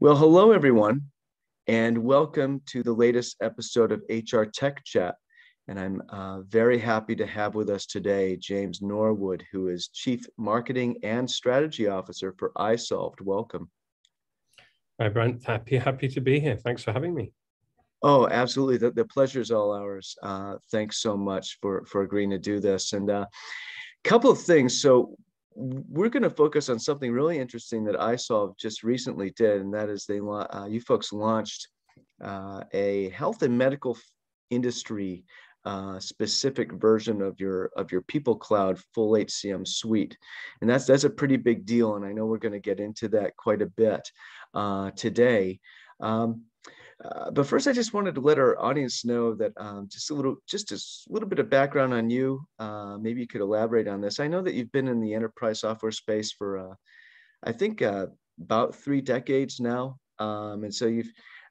Well, hello, everyone, and welcome to the latest episode of HR Tech Chat. And I'm very happy to have with us today James Norwood, who is Chief Marketing and Strategy Officer for isolved. Welcome. Hi, Brent. Happy to be here. Thanks for having me. Oh, absolutely. The pleasure is all ours. Thanks so much for agreeing to do this. And a couple of things. So we're going to focus on something really interesting that isolved just recently did, and that is you folks launched a health and medical industry specific version of your People Cloud full HCM suite, and that's a pretty big deal. And I know we're going to get into that quite a bit today. But first, I just wanted to let our audience know that just a little bit of background on you. Maybe you could elaborate on this. I know that you've been in the enterprise software space for, I think, about 3 decades now. And so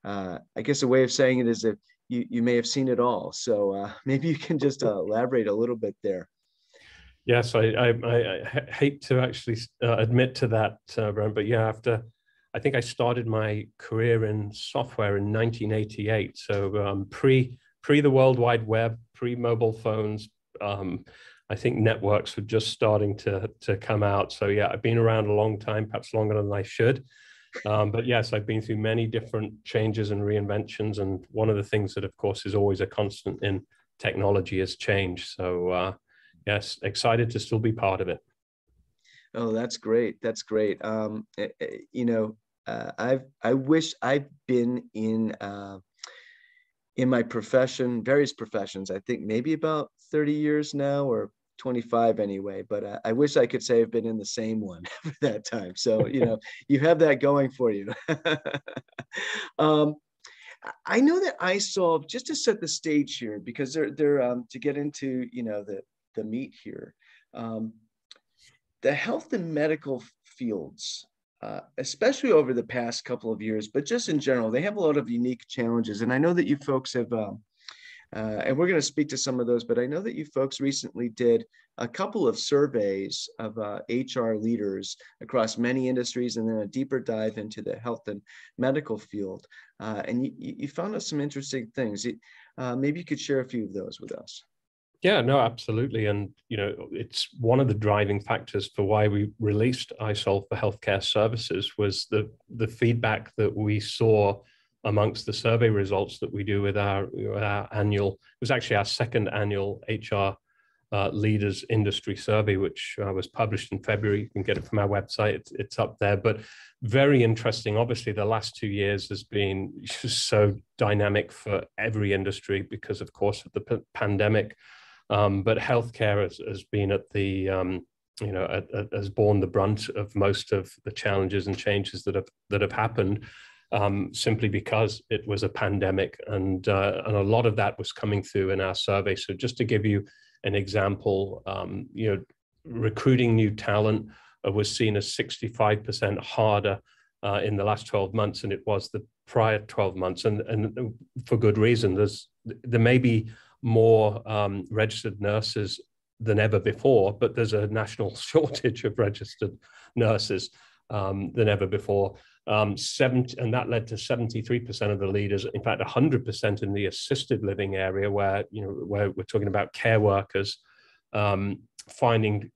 I guess a way of saying it is that you may have seen it all. So maybe you can just elaborate a little bit there. Yes, I hate to actually admit to that, Brent, but yeah, I think I started my career in software in 1988. So pre the World Wide Web, pre mobile phones. I think networks were just starting to come out. So yeah, I've been around a long time, perhaps longer than I should. But yes, I've been through many different changes and reinventions. And one of the things that, of course, is always a constant in technology is change. So yes, excited to still be part of it. Oh, that's great. That's great. I wish I've been in my profession, various professions. I think maybe about 30 years now, or 25 anyway. But I wish I could say I've been in the same one for that time. So you have that going for you. I know that isolved, just to set the stage here, because they're to get into the meat here. The health and medical fields, especially over the past couple of years, but just in general, they have a lot of unique challenges. And I know that you folks have, and we're going to speak to some of those, but I know that you folks recently did a couple of surveys of HR leaders across many industries, and then a deeper dive into the health and medical field. And you found out some interesting things. Maybe you could share a few of those with us. Yeah, no, absolutely. And, it's one of the driving factors for why we released isolved for healthcare services was the feedback that we saw amongst the survey results that we do with our annual, it was actually our second annual HR leaders industry survey, which was published in February. You can get it from our website. It's up there. But very interesting. Obviously, the last 2 years has been just so dynamic for every industry because, of course, of the pandemic. But healthcare has been at the, has borne the brunt of most of the challenges and changes that have happened, simply because it was a pandemic, and a lot of that was coming through in our survey. So just to give you an example, recruiting new talent was seen as 65% harder in the last 12 months than it was the prior 12 months, and for good reason. There may be more registered nurses than ever before, but there's a national shortage of registered nurses than ever before. And that led to 73% of the leaders, in fact, 100% in the assisted living area, where we're talking about care workers, finding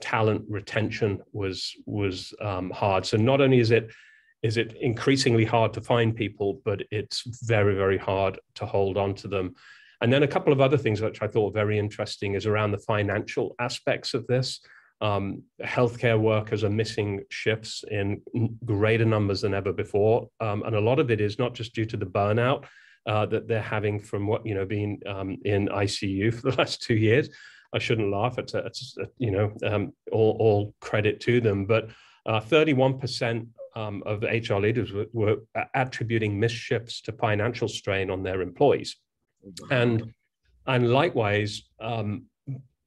talent retention was hard. So not only is it increasingly hard to find people, but it's very, very hard to hold on to them. And then a couple of other things which I thought were very interesting is around the financial aspects of this. Healthcare workers are missing shifts in greater numbers than ever before. And a lot of it is not just due to the burnout that they're having from being in ICU for the last 2 years. I shouldn't laugh. It's all credit to them. But 31% of HR leaders were attributing missed shifts to financial strain on their employees. And likewise,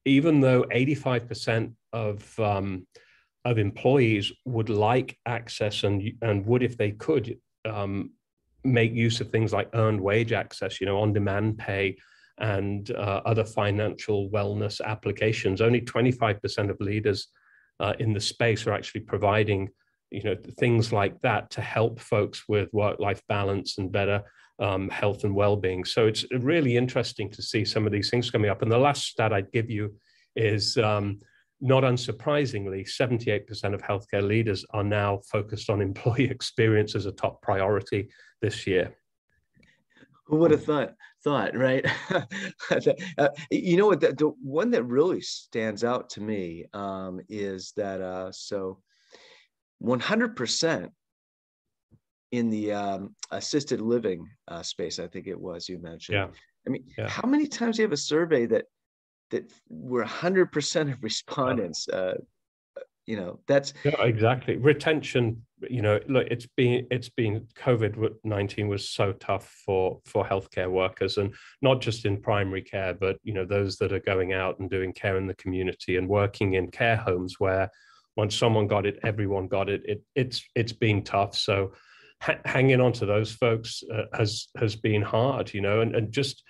even though 85% of employees would like access and would, if they could, make use of things like earned wage access, on-demand pay, and other financial wellness applications, only 25% of leaders in the space are actually providing things like that to help folks with work-life balance and better health and well-being. So it's really interesting to see some of these things coming up. And the last stat I'd give you is, not unsurprisingly, 78% of healthcare leaders are now focused on employee experience as a top priority this year. Who would have thought, right? You know what, the one that really stands out to me is that so 100% in the assisted living space, I think it was, you mentioned. Yeah. I mean, how many times do you have a survey that were 100% of respondents? That's exactly retention. Look, it's been COVID-19 was so tough for healthcare workers, and not just in primary care, but those that are going out and doing care in the community and working in care homes, where once someone got it, everyone got it. It's been tough. So hanging on to those folks has been hard, and just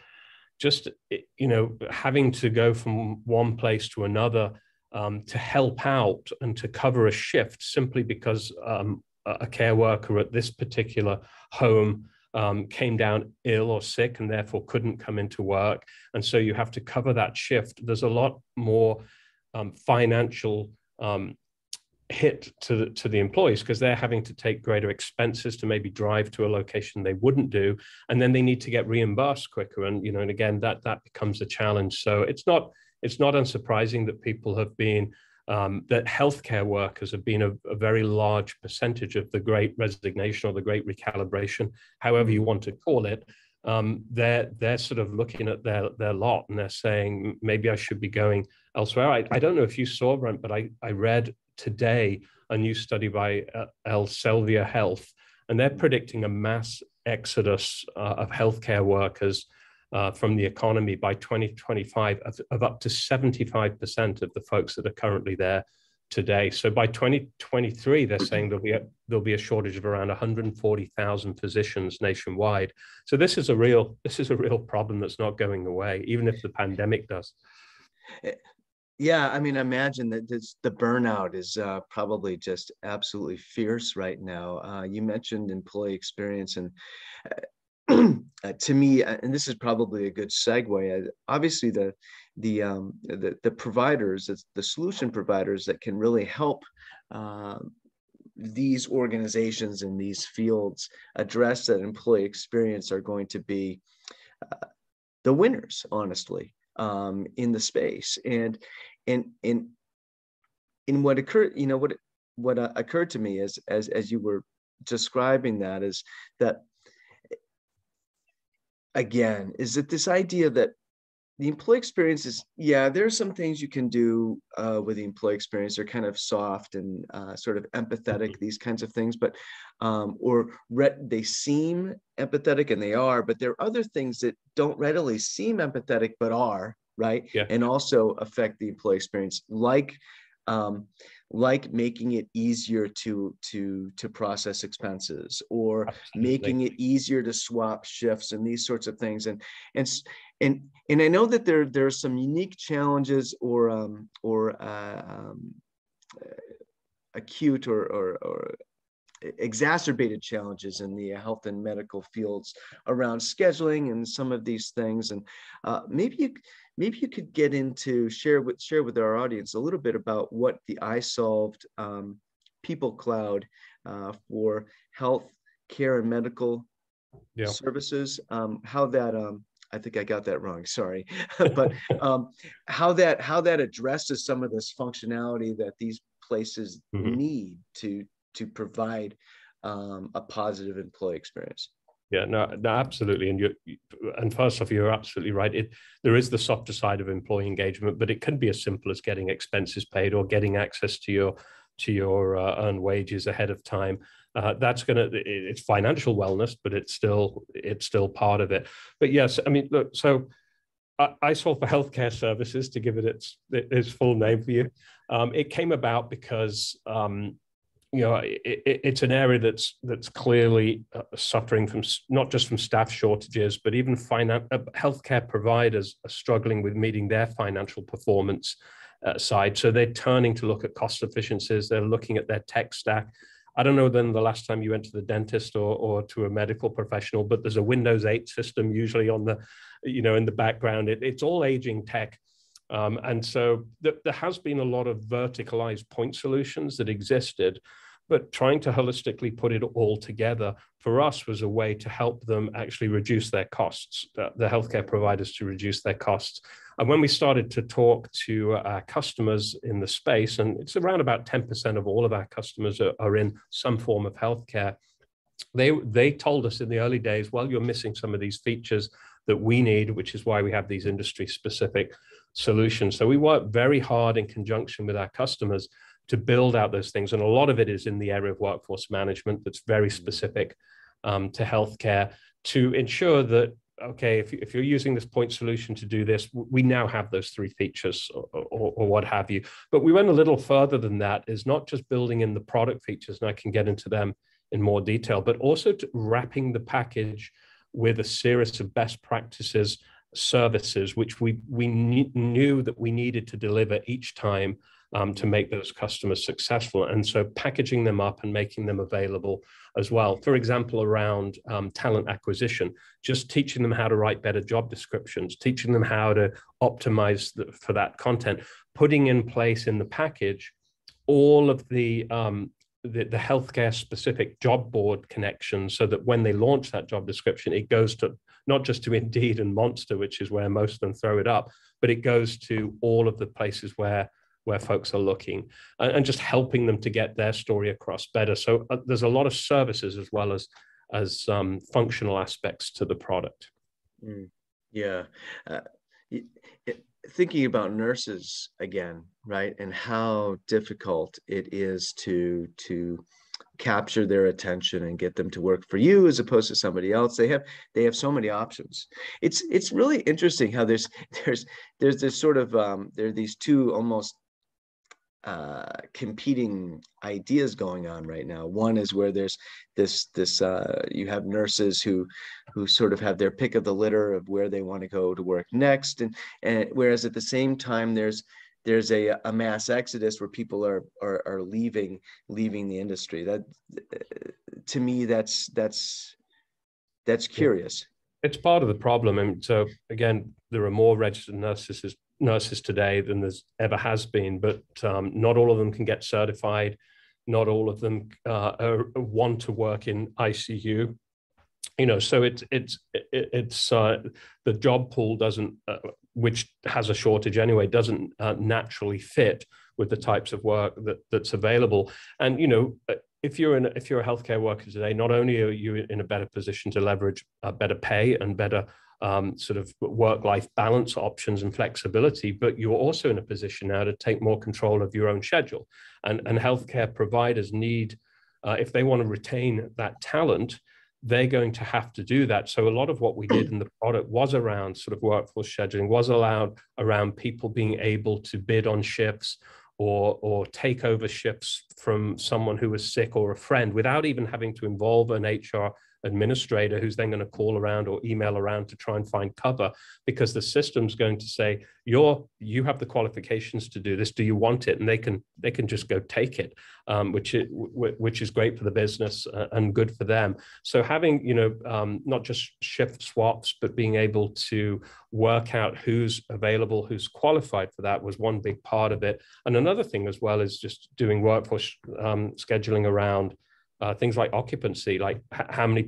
having to go from one place to another to help out and to cover a shift simply because a care worker at this particular home came down ill or sick and therefore couldn't come into work. And so you have to cover that shift. There's a lot more financial hit to the employees, because they're having to take greater expenses to maybe drive to a location they wouldn't do, and then they need to get reimbursed quicker. And and again, that becomes a challenge. So it's not unsurprising that people have been that healthcare workers have been a very large percentage of the Great Resignation or the Great Recalibration, however you want to call it. They're sort of looking at their lot, and they're saying, maybe I should be going elsewhere. I don't know if you saw, Brent, but I read today a new study by Elsevier Health, and they're predicting a mass exodus of healthcare workers from the economy by 2025 of up to 75% of the folks that are currently there today. So by 2023, they're saying there'll be a shortage of around 140,000 physicians nationwide. So this is a real problem that's not going away, even if the pandemic does. Yeah, I mean, imagine that the burnout is probably just absolutely fierce right now. You mentioned employee experience, and to me, and this is probably a good segue. Obviously, the providers, the solution providers that can really help these organizations in these fields address that employee experience are going to be the winners, honestly. In the space, and in what occurred, what occurred to me as you were describing that is that, again, is that this idea that the employee experience is, there are some things you can do with the employee experience. They're kind of soft and sort of empathetic, these kinds of things, but they seem empathetic, and they are, but there are other things that don't readily seem empathetic, but are, right? Yeah. And also affect the employee experience, like making it easier to process expenses, or Absolutely. making it easier to swap shifts, and these sorts of things. And I know that there are some unique challenges or acute or exacerbated challenges in the health and medical fields around scheduling and some of these things. And maybe you could get into share with our audience a little bit about what the isolved people cloud for health care and medical services, how that I think I got that wrong, sorry, but how that addresses some of this functionality that these places need to provide a positive employee experience. Yeah, no, absolutely. And first off, you're absolutely right. There is the softer side of employee engagement, but it can be as simple as getting expenses paid or getting access to your earned wages ahead of time. It's financial wellness, but it's still part of it. But yes, I mean, look, so isolved for Healthcare Services, to give it its full name for you, it came about because it's an area that's clearly suffering from not just from staff shortages, but even healthcare providers are struggling with meeting their financial performance side. So they're turning to look at cost efficiencies. They're looking at their tech stack. I don't know then the last time you went to the dentist or to a medical professional, but there's a Windows 8 system usually on the, in the background. It's all aging tech. And so there has been a lot of verticalized point solutions that existed, but trying to holistically put it all together for us was a way to help them actually reduce their costs, the healthcare providers to reduce their costs. And when we started to talk to our customers in the space, and it's around about 10% of all of our customers are in some form of healthcare, they told us in the early days, well, you're missing some of these features that we need, which is why we have these industry-specific solutions. So we work very hard in conjunction with our customers to build out those things. And a lot of it is in the area of workforce management that's very specific to healthcare, to ensure that, okay, if you're using this point solution to do this, we now have those 3 features or what have you. But we went a little further than that, is not just building in the product features, and I can get into them in more detail, but also wrapping the package with a series of best practices, services, which we knew that we needed to deliver each time to make those customers successful. And so packaging them up and making them available as well. For example, around talent acquisition, just teaching them how to write better job descriptions, teaching them how to optimize for that content, putting in place in the package all of the healthcare specific job board connections, so that when they launch that job description, it goes to not just to Indeed and Monster, which is where most of them throw it up, but it goes to all of the places where folks are looking, and just helping them to get their story across better. So there's a lot of services as well as functional aspects to the product. Yeah. Thinking about nurses again, right? And how difficult it is to capture their attention and get them to work for you as opposed to somebody else. They have so many options. It's really interesting how there's this sort of there are these two almost competing ideas going on right now. One is where there's this you have nurses who sort of have their pick of the litter of where they want to go to work next, and whereas at the same time there's a mass exodus where people are leaving the industry. That to me that's curious. It's part of the problem. And so again, there are more registered nurses today than there's ever has been, but not all of them can get certified. Not all of them want to work in ICU. So it's the job pool doesn't, which has a shortage anyway, doesn't naturally fit with the types of work that's available. And if you're a healthcare worker today, not only are you in a better position to leverage better pay and better sort of work-life balance options and flexibility, but you're also in a position now to take more control of your own schedule. And healthcare providers need, if they want to retain that talent, they're going to have to do that. So a lot of what we did in the product was around sort of workforce scheduling, was allowed around people being able to bid on shifts or take over shifts from someone who was sick or a friend without even having to involve an HR administrator who's then going to call around or email around to try and find cover, because the system's going to say, you have the qualifications to do this. Do you want it? And they can just go take it, which is great for the business and good for them. So having, not just shift swaps, but being able to work out who's available, who's qualified for that was one big part of it. And another thing as well is just doing workforce scheduling around things like occupancy, like how many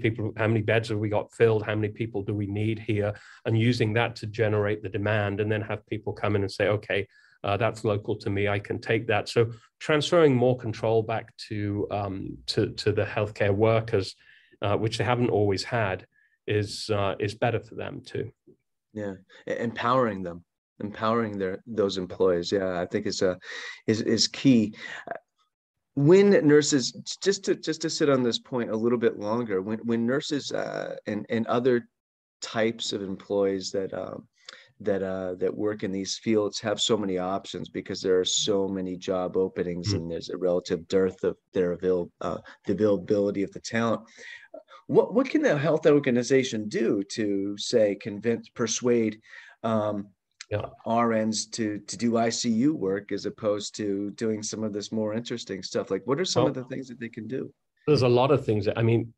beds have we got filled? How many people do we need here? And using that to generate the demand, and then have people come in and say, okay, that's local to me, I can take that. So transferring more control back to the healthcare workers, which they haven't always had, is better for them too. Yeah, empowering those employees. Yeah, I think is key. When nurses, just to sit on this point a little bit longer, when nurses and other types of employees that work in these fields have so many options because there are so many job openings and there's a relative dearth of the availability of the talent, what can the health organization do to say persuade Yeah. RNs to do ICU work as opposed to doing some of this more interesting stuff? Like, what are some of the things that they can do? There's a lot of things that, I mean,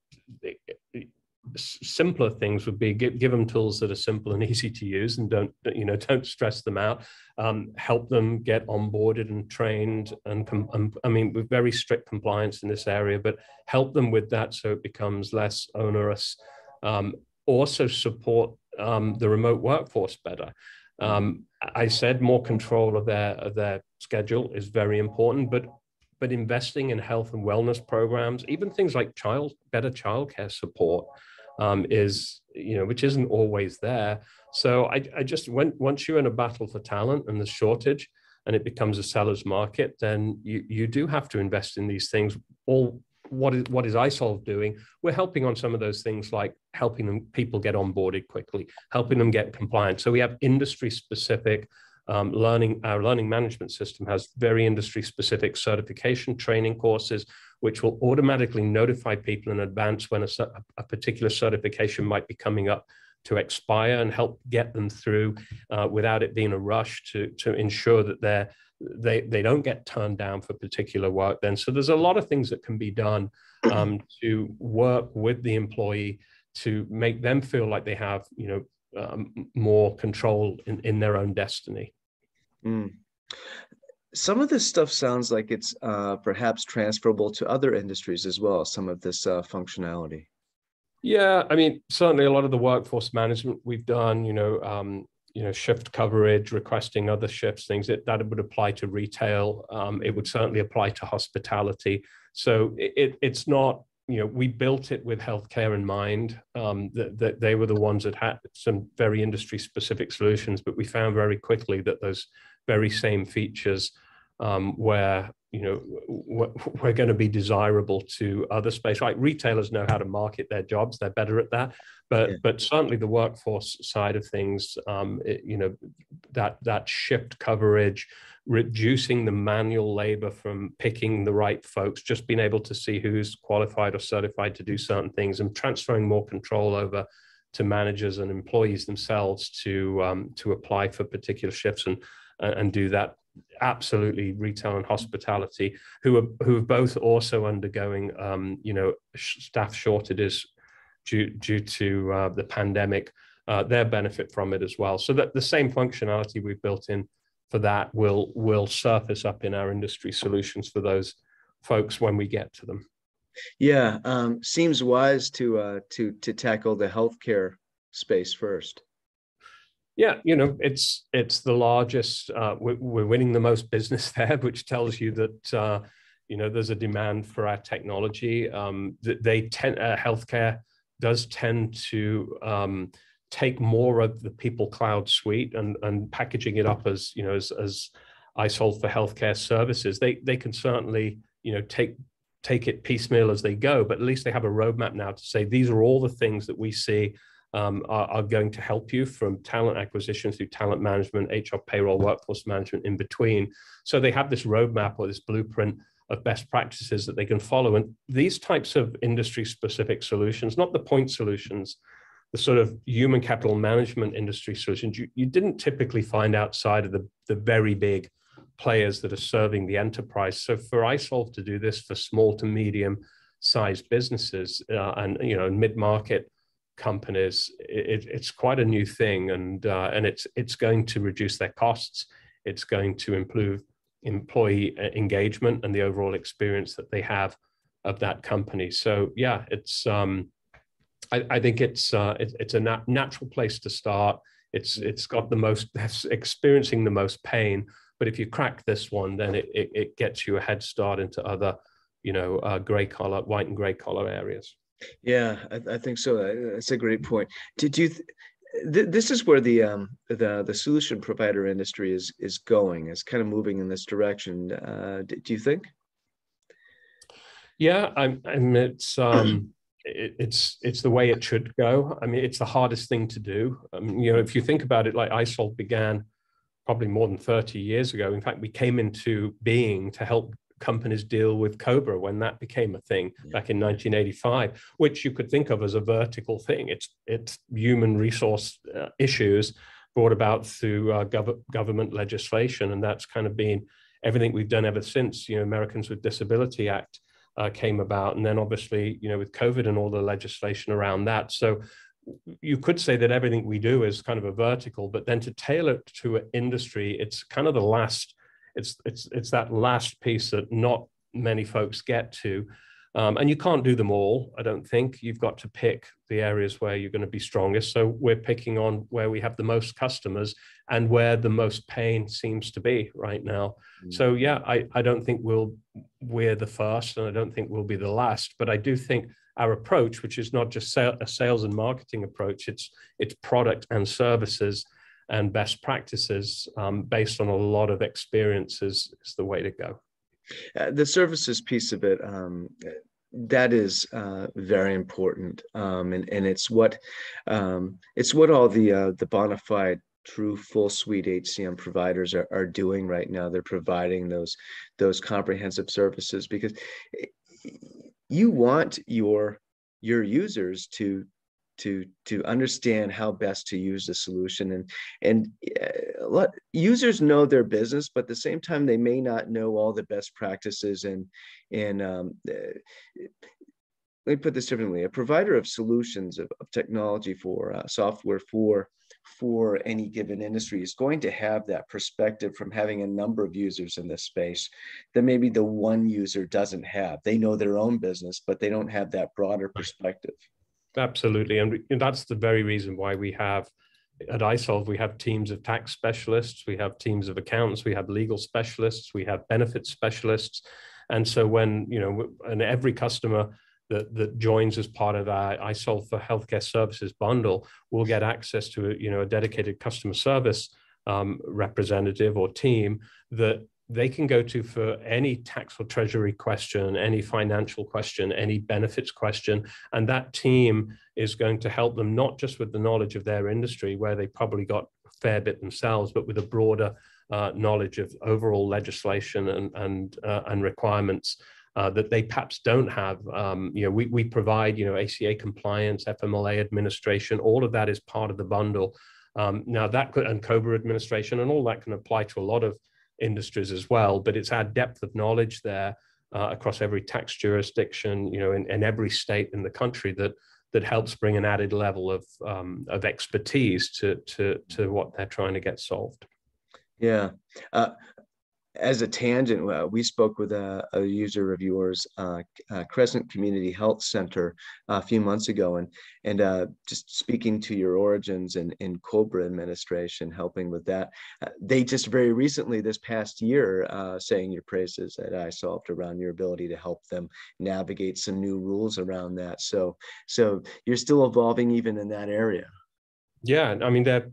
simpler things would be give them tools that are simple and easy to use, and don't stress them out. Help them get onboarded and trained, and I mean, with very strict compliance in this area, but help them with that so it becomes less onerous. Also support the remote workforce better. I said more control of their schedule is very important, but investing in health and wellness programs, even things like better childcare support, is, which isn't always there. So I just, once you're in a battle for talent and the shortage, and it becomes a seller's market, then you do have to invest in these things. What is isolved doing? We're helping on some of those things, like helping people get onboarded quickly, helping them get compliant. So we have industry specific learning. Our learning management system has very industry specific certification training courses, which will automatically notify people in advance when a particular certification might be coming up to expire, and help get them through without it being a rush, to ensure that they don't get turned down for particular work then. So there's a lot of things that can be done to work with the employee to make them feel like they have, more control in their own destiny. Mm. Some of this stuff sounds like it's perhaps transferable to other industries as well, some of this functionality. Yeah, I mean, certainly a lot of the workforce management we've done, shift coverage, requesting other shifts, things that would apply to retail. It would certainly apply to hospitality. So it's not, we built it with healthcare in mind. That they were the ones that had some very industry specific solutions, but we found very quickly that those very same features were going to be desirable to other space. Like retailers know how to market their jobs; they're better at that. But certainly the workforce side of things, that shift coverage, reducing the manual labor from picking the right folks, just being able to see who's qualified or certified to do certain things, and transferring more control over to managers and employees themselves to apply for particular shifts and do that. Absolutely, retail and hospitality, who are both also undergoing staff shortages due to the pandemic, their benefit from it as well. So that the same functionality we've built in for that will surface up in our industry solutions for those folks when we get to them. Yeah, seems wise to tackle the healthcare space first. Yeah, it's the largest. We're winning the most business there, which tells you that there's a demand for our technology. Healthcare does tend to take more of the People Cloud suite and packaging it up as as iSolved for healthcare services. They can certainly take it piecemeal as they go, but at least they have a roadmap now to say these are all the things that we see are going to help you, from talent acquisition through talent management, HR, payroll, workforce management in between. So they have this roadmap or this blueprint of best practices that they can follow. And these types of industry specific solutions, not the point solutions, the sort of human capital management industry solutions, you didn't typically find outside of the very big players that are serving the enterprise. So for iSolved to do this for small to medium sized businesses and mid-market companies, it's quite a new thing, and it's going to reduce their costs. It's going to improve employee engagement and the overall experience that they have of that company. So yeah, it's I think it's a natural place to start. It's got that's experiencing the most pain, but if you crack this one, then it gets you a head start into other white and gray collar areas. Yeah, I think so. That's a great point. Did you? This is where the solution provider industry is going. It's kind of moving in this direction. Do you think? Yeah, it's the way it should go. I mean, it's the hardest thing to do. If you think about it, like iSolved began probably more than 30 years ago. In fact, we came into being to help companies deal with COBRA when that became a thing back in 1985, which you could think of as a vertical thing. It's human resource issues brought about through government legislation. And that's kind of been everything we've done ever since, Americans with Disability Act came about. And then obviously, with COVID and all the legislation around that. So you could say that everything we do is kind of a vertical, but then to tailor it to an industry, it's kind of the last, it's that last piece that not many folks get to. And you can't do them all, I don't think. You've got to pick the areas where you're going to be strongest. So we're picking on where we have the most customers and where the most pain seems to be right now. Mm-hmm. So yeah, I don't think we're the first, and I don't think we'll be the last, but I do think our approach, which is not just a sales and marketing approach, it's product and services and best practices based on a lot of experiences is the way to go. The services piece of it, that is very important, and it's what all the bona fide true full suite HCM providers are doing right now. They're providing those comprehensive services because you want your users to understand how best to use the solution, and users know their business, but at the same time they may not know all the best practices. And let me put this differently: a provider of solutions of technology for software for any given industry is going to have that perspective from having a number of users in this space that maybe the one user doesn't have. They know their own business, but they don't have that broader perspective. Absolutely. And that's the very reason why we have, at isolved, we have teams of tax specialists, we have teams of accountants, we have legal specialists, we have benefits specialists. And so when, and every customer that joins as part of our isolved for Healthcare Services bundle will get access to a dedicated customer service representative or team that they can go to for any tax or treasury question, any financial question, any benefits question. And that team is going to help them not just with the knowledge of their industry, where they probably got a fair bit themselves, but with a broader knowledge of overall legislation and requirements that they perhaps don't have. We provide, ACA compliance, FMLA administration, all of that is part of the bundle. Now that could, and COBRA administration, and all that can apply to a lot of industries as well, but it's our depth of knowledge there across every tax jurisdiction, in every state in the country that helps bring an added level of expertise to what they're trying to get solved. Yeah. As a tangent, we spoke with a user of yours, Crescent Community Health Center, a few months ago, and just speaking to your origins in COBRA administration, helping with that. They just very recently, this past year, saying your praises at isolved around your ability to help them navigate some new rules around that. So you're still evolving even in that area. Yeah, I mean, they're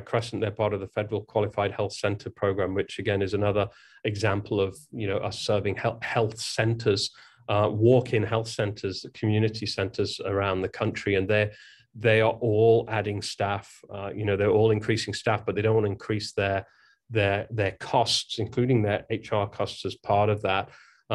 Crescent, they're part of the Federal Qualified Health Center program, which again is another example of, us serving health centers, walk-in health centers, community centers around the country. And they are all adding staff, they're all increasing staff, but they don't want to increase their costs, including their HR costs as part of that.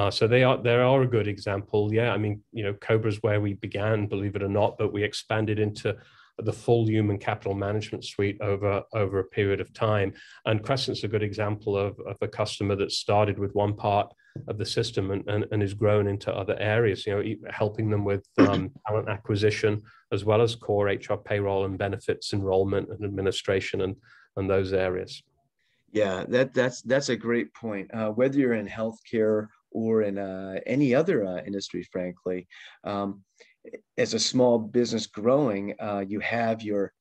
So they are a good example. Yeah, I mean, COBRA is where we began, believe it or not, but we expanded into the full human capital management suite over a period of time. And Crescent's a good example of a customer that started with one part of the system and has grown into other areas, helping them with talent acquisition, as well as core HR payroll and benefits enrollment and administration and those areas. Yeah, that's a great point. Whether you're in healthcare or in any other industry, frankly, as a small business growing, you have your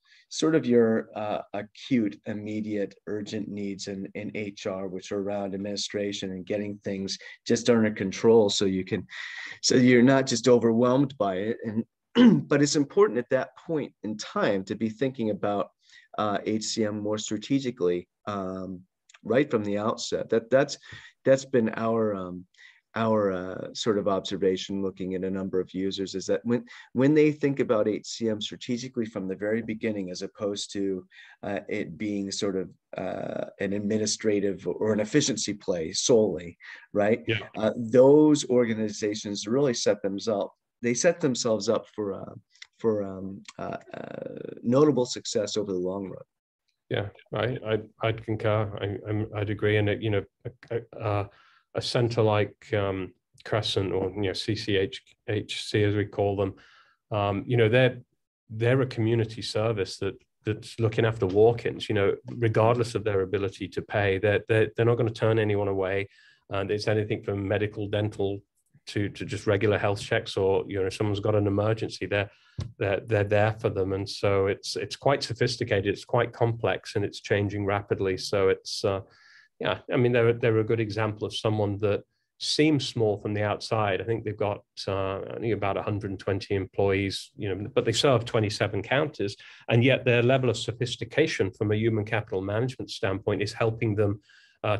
acute, immediate, urgent needs in HR, which are around administration and getting things just under control, so you're not just overwhelmed by it. And but it's important at that point in time to be thinking about HCM more strategically, right from the outset. That's been our sort of observation looking at a number of users, is that when they think about HCM strategically from the very beginning, as opposed to it being sort of an administrative or an efficiency play solely, right? Yeah. Those organizations really set themselves up for notable success over the long run. Yeah, I'd concur. I'd agree. And a center like Crescent, or CCHC as we call them, they're a community service that's looking after walk-ins. Regardless of their ability to pay, they're not going to turn anyone away. And it's anything from medical, dental to just regular health checks, or someone's got an emergency, they're there for them. And so it's quite sophisticated, it's quite complex, and it's changing rapidly. So it's they're a good example of someone that seems small from the outside. I think they've got only about 120 employees, but they serve 27 counties, and yet their level of sophistication from a human capital management standpoint is helping them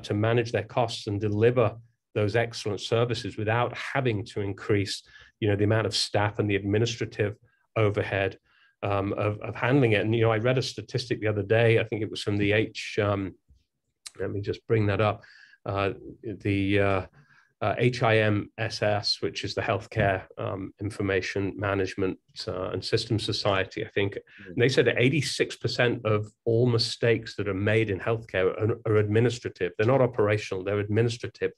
to manage their costs and deliver those excellent services without having to increase, the amount of staff and the administrative overhead of handling it. And, I read a statistic the other day, I think it was from the let me just bring that up, the HIMSS, which is the Healthcare Information Management and Systems Society, I think. And they said that 86% of all mistakes that are made in healthcare are administrative. They're not operational, they're administrative.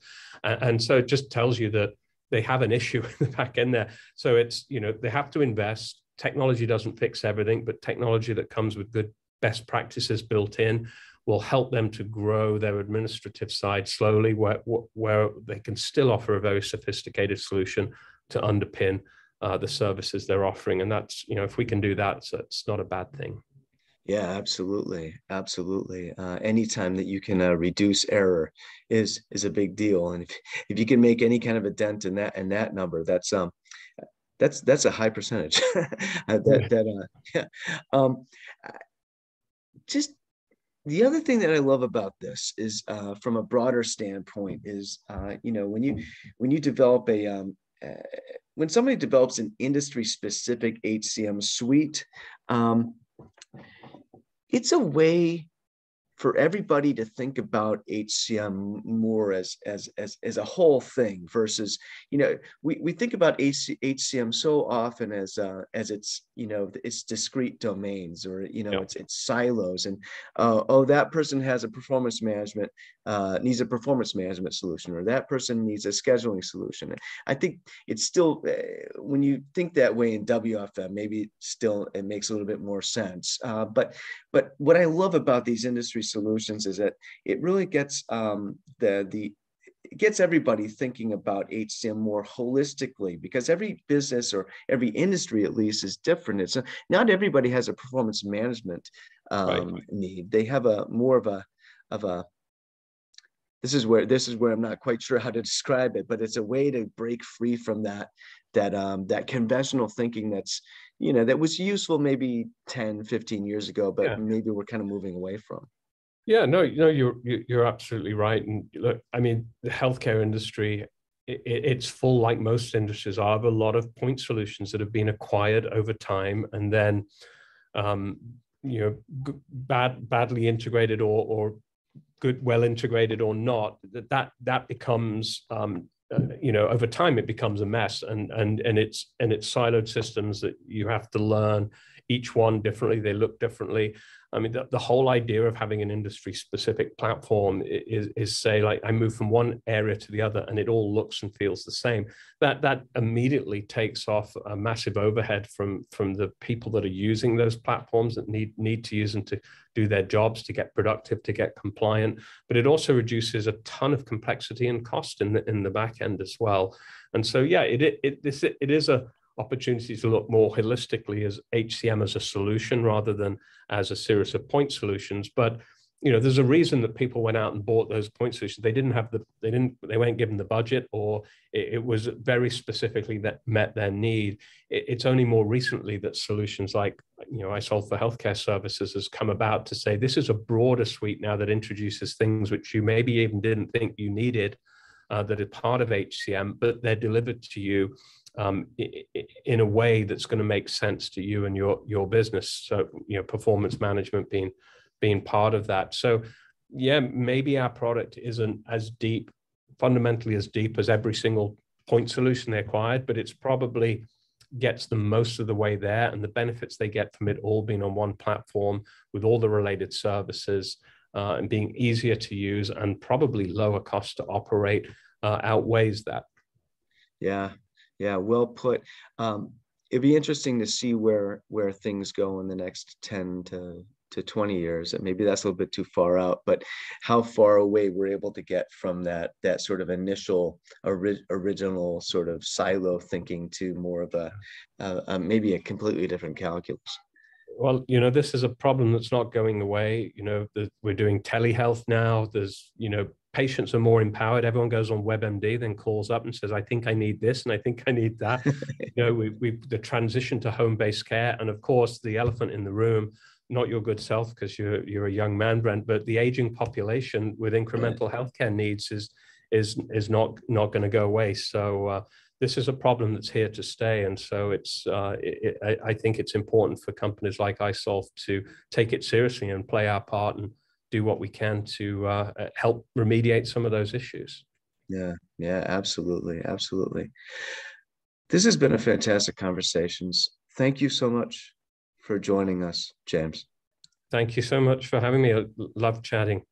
And so it just tells you that they have an issue in the back end there. So it's, they have to invest. Technology doesn't fix everything, but technology that comes with good best practices built in will help them to grow their administrative side slowly, where they can still offer a very sophisticated solution to underpin the services they're offering. And that's, if we can do that, so it's not a bad thing. Yeah, absolutely. Absolutely. Anytime that you can reduce error is a big deal. And if you can make any kind of a dent in that number, that's a high percentage. Just the other thing that I love about this is, from a broader standpoint, is when you develop when somebody develops an industry specific HCM suite, it's a way for everybody to think about HCM more as a whole thing versus, we think about HCM so often as it's, it's discrete domains, or, it's silos, and that person has a performance management, needs a performance management solution, or that person needs a scheduling solution. I think it's still, when you think that way in WFM, maybe still it makes a little bit more sense. But what I love about these industry solutions is that it really gets it gets everybody thinking about HCM more holistically, because every business, or every industry at least, is different. It's not everybody has a performance management need. They have a more of a this is where I'm not quite sure how to describe it, but it's a way to break free from that conventional thinking that's, that was useful maybe 10, 15 years ago, but maybe we're kind of moving away from. Yeah, no, you're absolutely right. And look, I mean, the healthcare industry, it's full, like most industries are, of a lot of point solutions that have been acquired over time, and then, badly integrated or good, well integrated or not, that becomes, over time it becomes a mess, and it's siloed systems that you have to learn each one differently. They look differently. I mean, the whole idea of having an industry specific platform is say, like, I move from one area to the other and it all looks and feels the same. That immediately takes off a massive overhead from the people that are using those platforms, that need to use them to do their jobs, to get productive, to get compliant. But it also reduces a ton of complexity and cost in the back end as well. And so, yeah, it is a opportunity to look more holistically as HCM as a solution rather than as a series of point solutions. But there's a reason that people went out and bought those point solutions. They weren't given the budget, or it was very specifically that met their need. It's only more recently that solutions like, isolved for healthcare services has come about to say, this is a broader suite now that introduces things which you maybe even didn't think you needed, that are part of HCM, but they're delivered to you in a way that's going to make sense to you and your business. So, performance management being part of that. So, yeah, maybe our product isn't fundamentally as deep as every single point solution they acquired, but it's probably gets them most of the way there, and the benefits they get from it all being on one platform with all the related services and being easier to use and probably lower cost to operate outweighs that. Yeah, yeah, well put. It'd be interesting to see where things go in the next 10 to 20 years. And maybe that's a little bit too far out, but how far away we're able to get from that sort of initial original sort of silo thinking to more of a maybe a completely different calculus. Well, this is a problem that's not going away. We're doing telehealth now. There's, patients are more empowered. Everyone goes on WebMD, then calls up and says, I think I need this and I think I need that. The transition to home-based care. And of course, the elephant in the room, not your good self, because you're a young man, Brent, but the aging population with incremental healthcare needs is not going to go away. So this is a problem that's here to stay. And so I think it's important for companies like isolved to take it seriously and play our part and do what we can to help remediate some of those issues. Yeah, absolutely. Absolutely. This has been a fantastic conversation. Thank you so much for joining us, James. Thank you so much for having me. I love chatting.